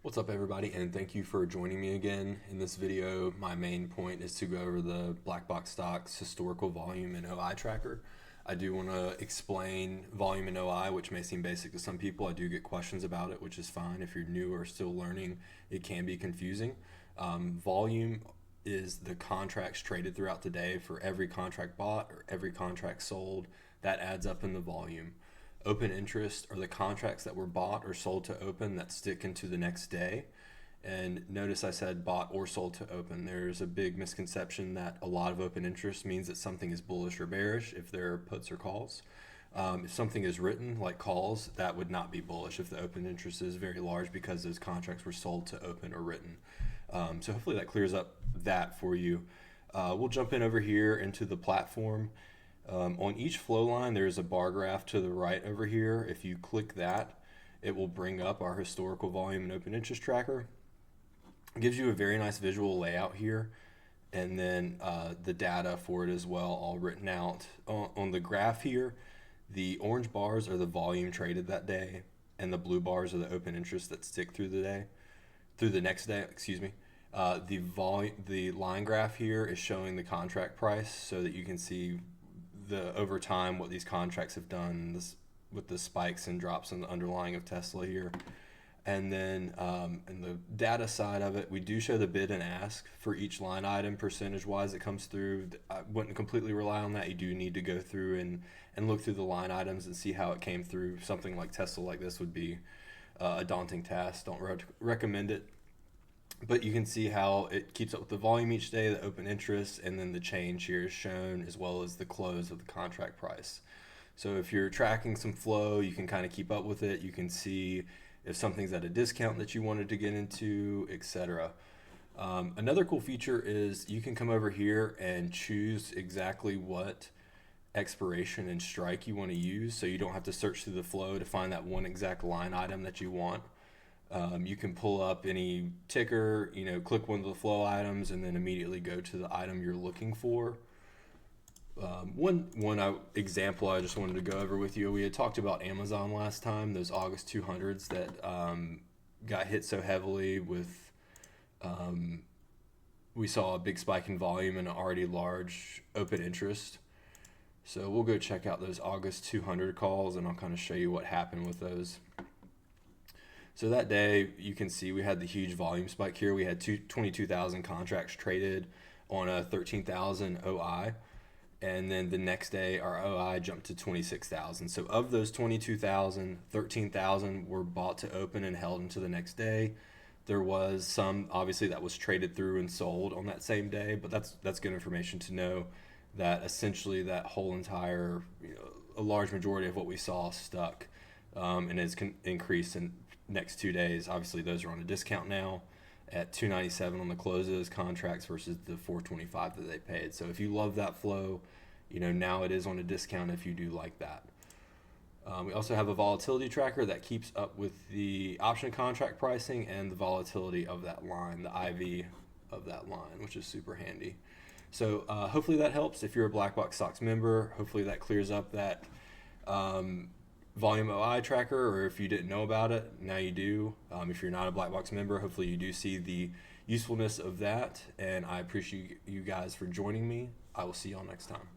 What's up everybody, and thank you for joining me again. In this video, my main point is to go over the Black Box Stocks historical volume and OI tracker. I do want to explain volume and OI, which may seem basic to some people. I do get questions about it, which is fine. If you're new or still learning, it can be confusing. Volume is the contracts traded throughout the day for every contract bought or every contract sold. That adds up in the volume. Open interest are the contracts that were bought or sold to open that stick into the next day. And notice I said bought or sold to open. There's a big misconception that a lot of open interest means that something is bullish or bearish if there are puts or calls. If something is written like calls, that would not be bullish if the open interest is very large because those contracts were sold to open or written. So hopefully that clears up that for you. We'll jump in over here into the platform. On each flow line, there's a bar graph to the right over here. If you click that, it will bring up our historical volume and open interest tracker. It gives you a very nice visual layout here, and then the data for it as well, all written out. On the graph here, the orange bars are the volume traded that day, and the blue bars are the open interest that stick through the next day, excuse me. The line graph here is showing the contract price so that you can see over time what these contracts have done with the spikes and drops in the underlying of Tesla here. And then in the data side of it, we do show the bid and ask for each line item percentage wise that comes through. I wouldn't completely rely on that. You do need to go through and look through the line items and see how it came through. Something like Tesla like this would be a daunting task. Don't recommend it. But you can see how it keeps up with the volume each day, the open interest, and then the change here is shown, as well as the close of the contract price. So if you're tracking some flow, you can kind of keep up with it. You can see if something's at a discount that you wanted to get into, etc. Another cool feature is you can come over here and choose exactly what expiration and strike you want to use, so you don't have to search through the flow to find that one exact line item that you want. You can pull up any ticker, click one of the flow items, and then immediately go to the item you're looking for. One example I just wanted to go over with you, we had talked about Amazon last time, those August 200s that got hit so heavily with, we saw a big spike in volume and an already large open interest. So we'll go check out those August 200 calls, and I'll kind of show you what happened with those. So that day, you can see we had the huge volume spike here. We had 22,000 contracts traded on a 13,000 OI. And then the next day, our OI jumped to 26,000. So of those 22,000, 13,000 were bought to open and held into the next day. There was some, obviously, that was traded through and sold on that same day. But that's good information to know that essentially that whole entire, a large majority of what we saw stuck and has increased in next 2 days. Obviously those are on a discount now at $297 on the close of those contracts versus the $425 that they paid. So if you love that flow, now it is on a discount if you do like that. We also have a volatility tracker that keeps up with the option contract pricing and the volatility of that line, the IV of that line, which is super handy. So hopefully that helps. If you're a Black Box Stocks member, hopefully that clears up that volume OI tracker, or if you didn't know about it, now you do. If you're not a Black Box member, hopefully you do see the usefulness of that, and I appreciate you guys for joining me. I will see y'all next time.